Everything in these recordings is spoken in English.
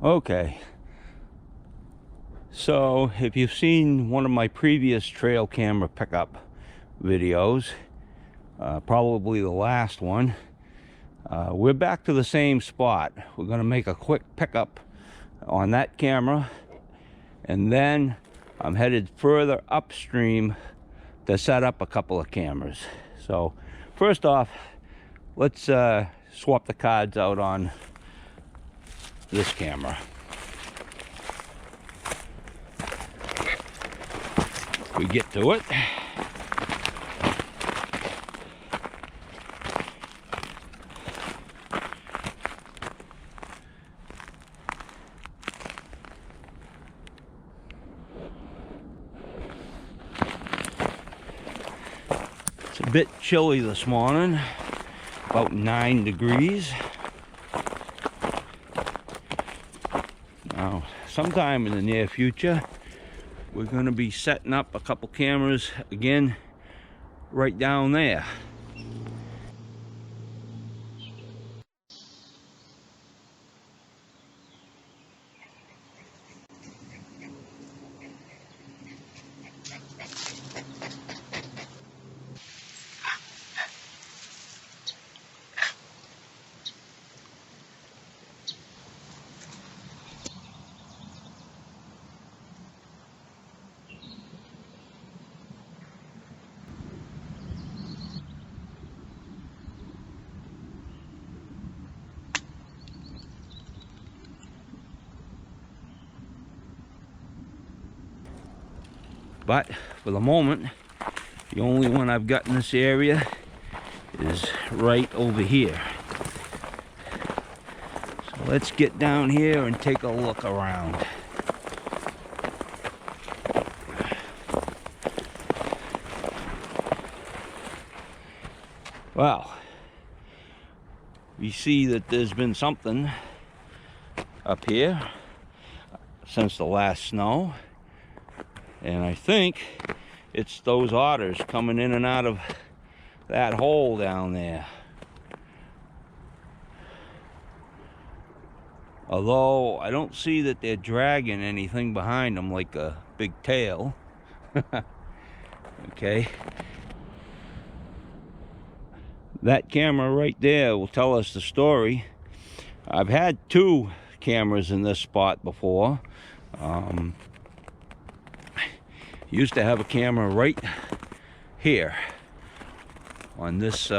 Okay, so if you've seen one of my previous trail camera pickup videos, probably the last one, we're back to the same spot. We're going to make a quick pickup on that camera, and then I'm headed further upstream to set up a couple of cameras. So first off, let's swap the cards out on this camera. We get to it. It's a bit chilly this morning, about 9 degrees. Now, sometime in the near future, we're going to be setting up a couple cameras again right down there. But for the moment, the only one I've got in this area is right over here. So let's get down here and take a look around. Well, we see that there's been something up here since the last snow. And I think it's those otters coming in and out of that hole down there. Although I don't see that they're dragging anything behind them like a big tail. Okay. That camera right there will tell us the story. I've had 2 cameras in this spot before. Used to have a camera right here on this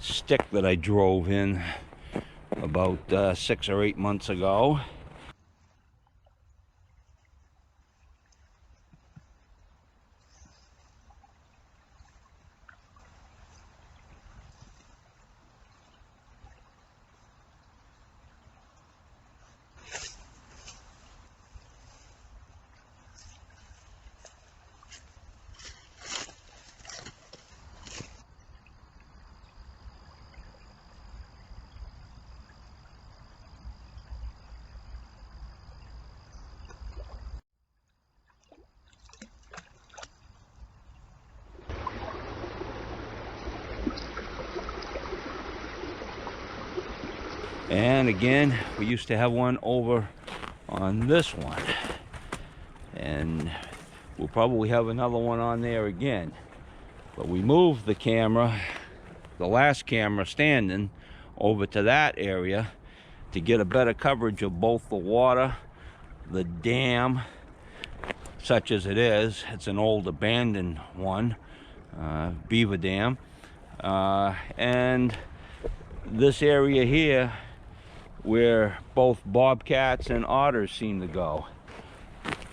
stick that I drove in about 6 or 8 months ago. And again, we used to have one over on this one, and we'll probably have another one on there again. But we moved the camera, the last camera standing, over to that area to get a better coverage of both the water, the dam, such as it is. It's an old abandoned one, beaver dam, and this area here where both bobcats and otters seem to go.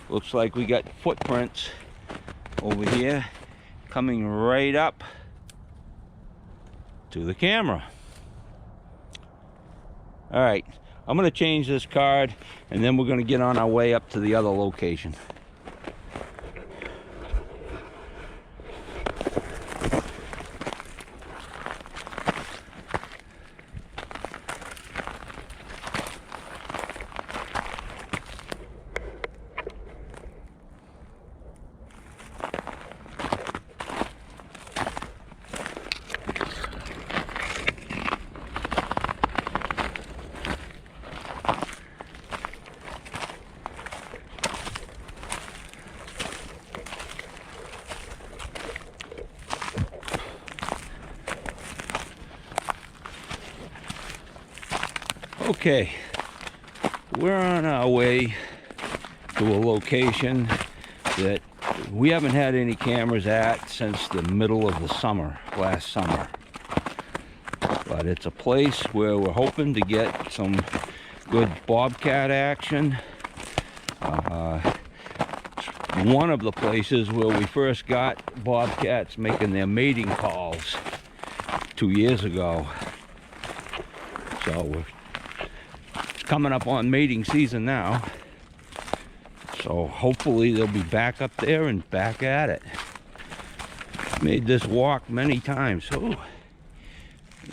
Looks like we got footprints over here coming right up to the camera. All right, I'm going to change this card, and then we're going to get on our way up to the other location. Okay, we're on our way to a location that we haven't had any cameras at since the middle of the summer, last summer. But it's a place where we're hoping to get some good bobcat action. One of the places where we first got bobcats making their mating calls 2 years ago. So we're coming up on mating season now. So hopefully they'll be back up there and back at it. Made this walk many times. Oh,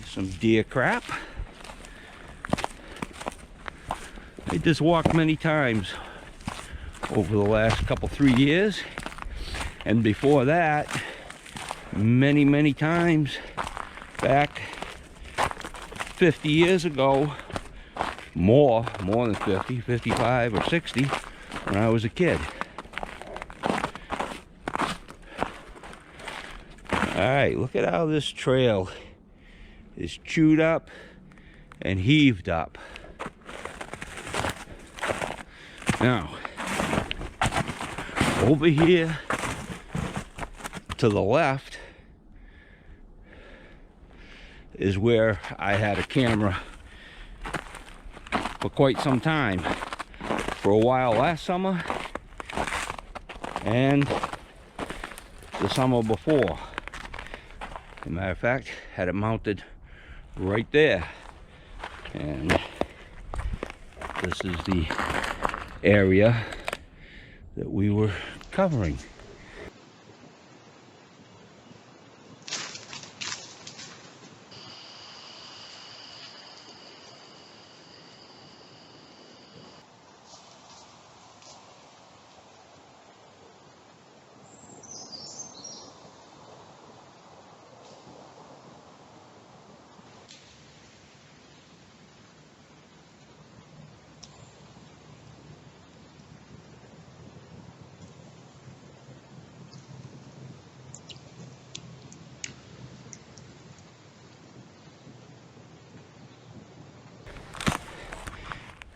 some deer crap. Made this walk many times over the last 3 years, and before that many times back 50 years ago, more than 50, 55 or 60, when I was a kid. Alright, look at how this trail is chewed up and heaved up. Now, over here to the left is where I had a camera for quite some time. For a while last summer and the summer before. As a matter of fact, had it mounted right there. And this is the area that we were covering.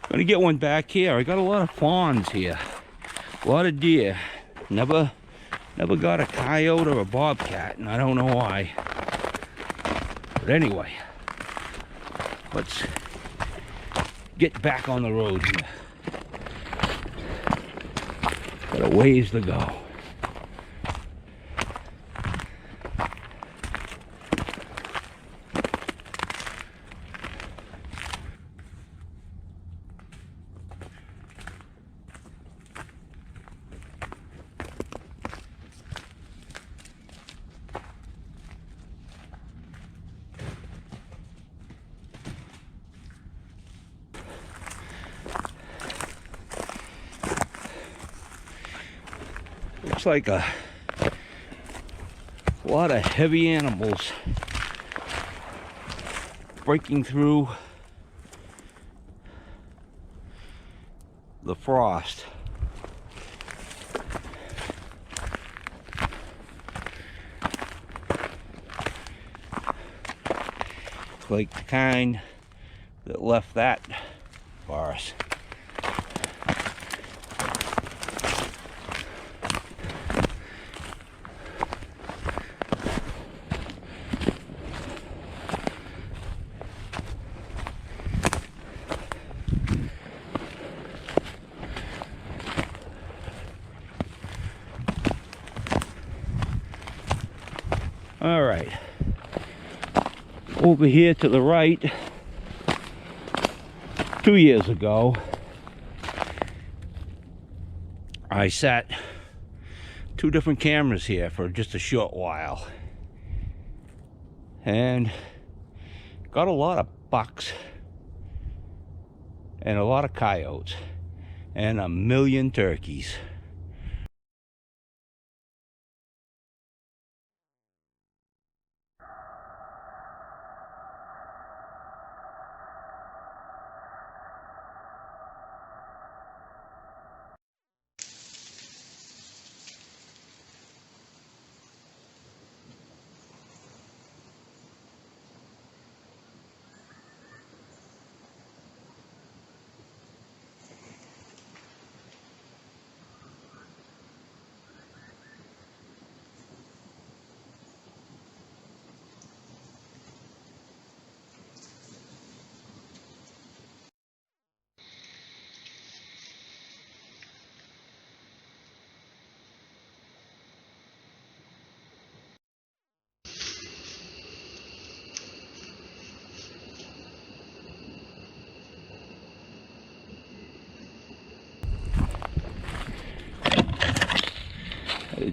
Gonna get one back here. I got a lot of fawns here, a lot of deer. Never got a coyote or a bobcat, and I don't know why. But anyway, let's get back on the road here. Got a ways to go. Looks like a lot of heavy animals breaking through the frost. Like the kind that left that for us. All right, over here to the right, 2 years ago, I sat 2 different cameras here for just a short while and got a lot of bucks and a lot of coyotes and a million turkeys.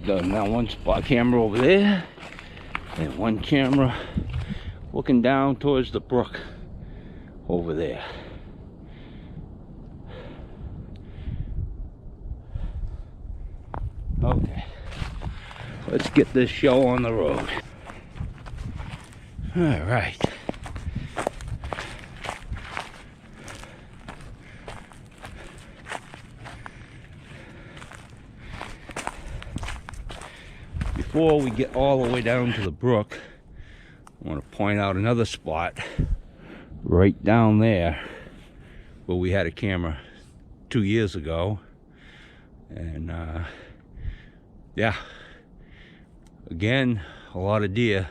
got now one spot camera over there, and one camera looking down towards the brook over there. Okay, let's get this show on the road. All right. Before we get all the way down to the brook, I want to point out another spot right down there where we had a camera 2 years ago. And yeah, again, a lot of deer.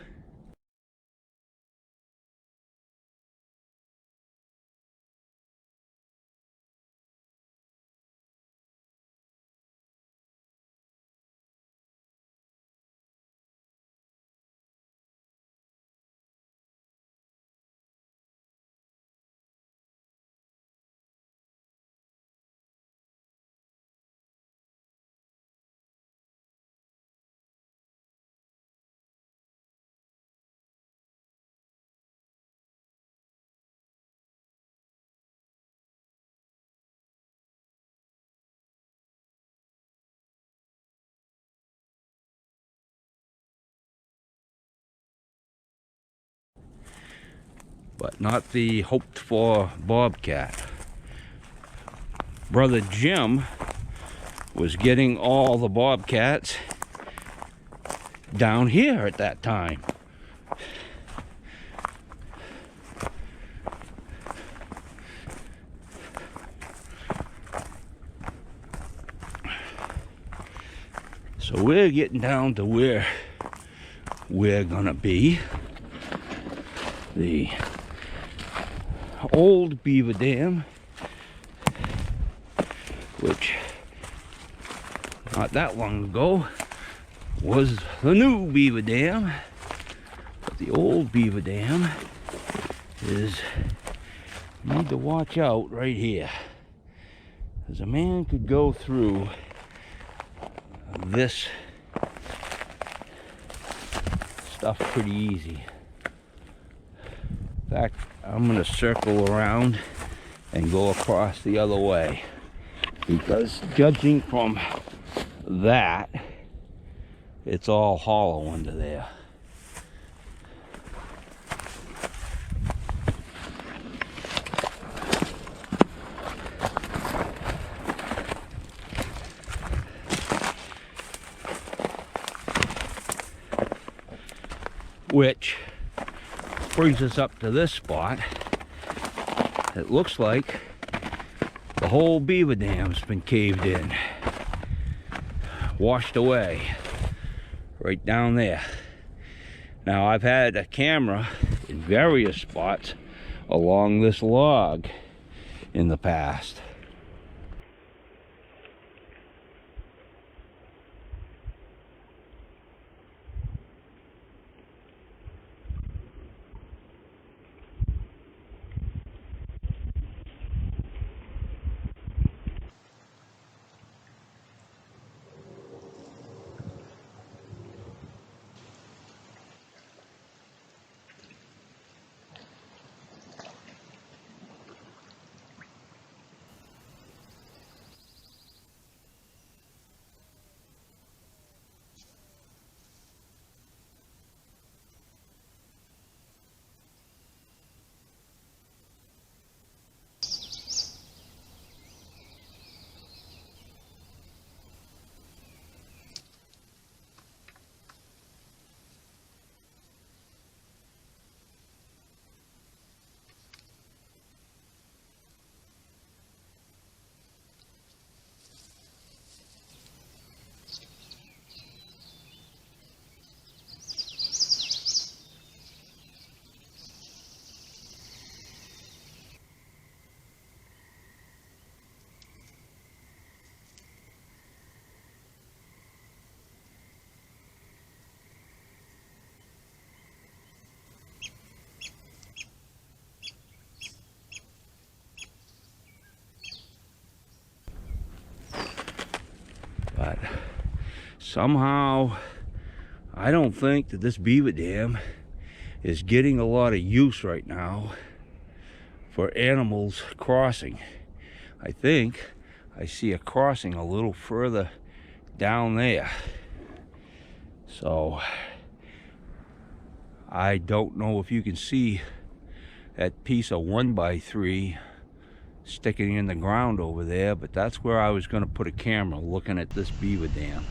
But not the hoped for bobcat. Brother Jim was getting all the bobcats down here at that time. So we're getting down to where we're gonna be. The old beaver dam, which not that long ago was the new beaver dam. But the old beaver dam is, you need to watch out right here, because a man could go through this stuff pretty easy. In fact, I'm going to circle around and go across the other way, because judging from that, it's all hollow under there. Which brings us up to this spot. It looks like the whole beaver dam's been caved in, washed away right down there. Now, I've had a camera in various spots along this log in the past. somehow I don't think that this beaver dam is getting a lot of use right now for animals crossing. I think I see a crossing a little further down there. So I don't know if you can see that piece of 1x3 sticking in the ground over there, but that's where I was going to put a camera looking at this beaver dam.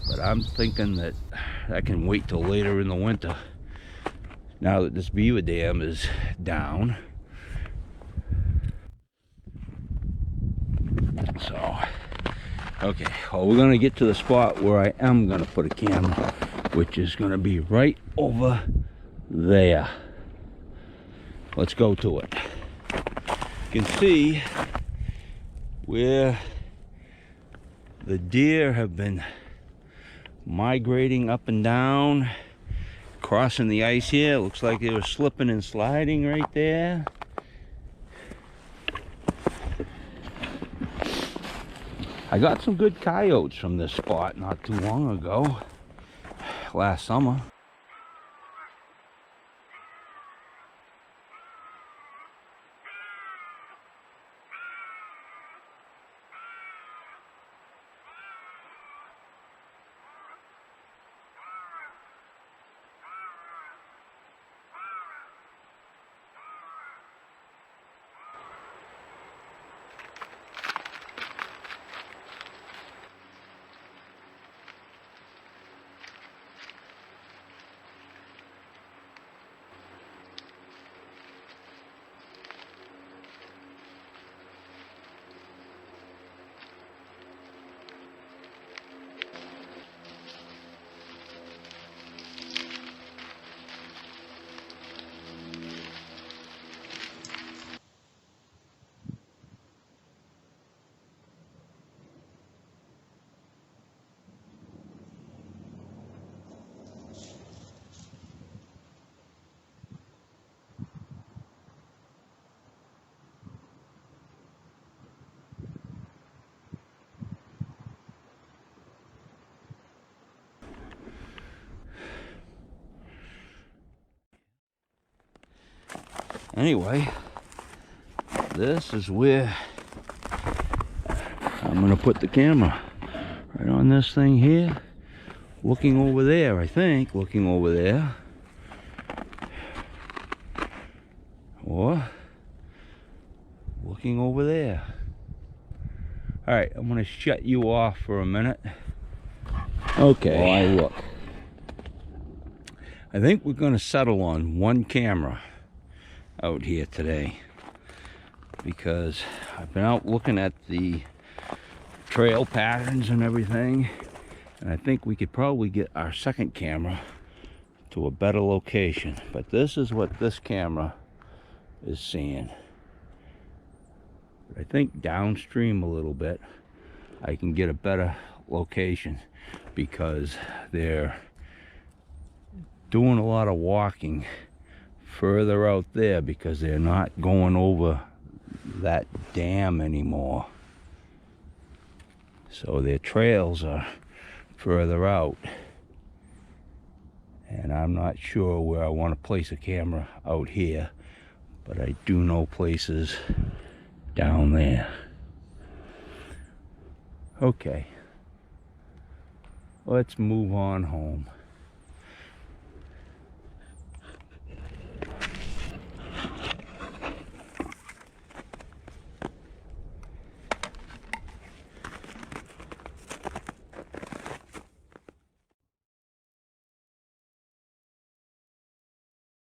But I'm thinking that I can wait till later in the winter, now that this beaver dam is down. So, okay, well, we're gonna get to the spot where I am gonna put a camera, which is gonna be right over there. Let's go to it. You can see where the deer have been migrating up and down, crossing the ice here. It looks like they were slipping and sliding right there. I got some good coyotes from this spot not too long ago, last summer. Anyway, this is where I'm gonna put the camera, right on this thing here, looking over there. I think looking over there, or looking over there. All right, I'm gonna shut you off for a minute. Okay, while I look, I think we're gonna settle on one camera out here today, because I've been out looking at the trail patterns and everything, and I think we could probably get our second camera to a better location. But this is what this camera is seeing. But I think downstream a little bit I can get a better location, because they're doing a lot of walking further out there because they're not going over that dam anymore. So their trails are further out. And I'm not sure where I want to place a camera out here, but I do know places down there. Okay, let's move on home.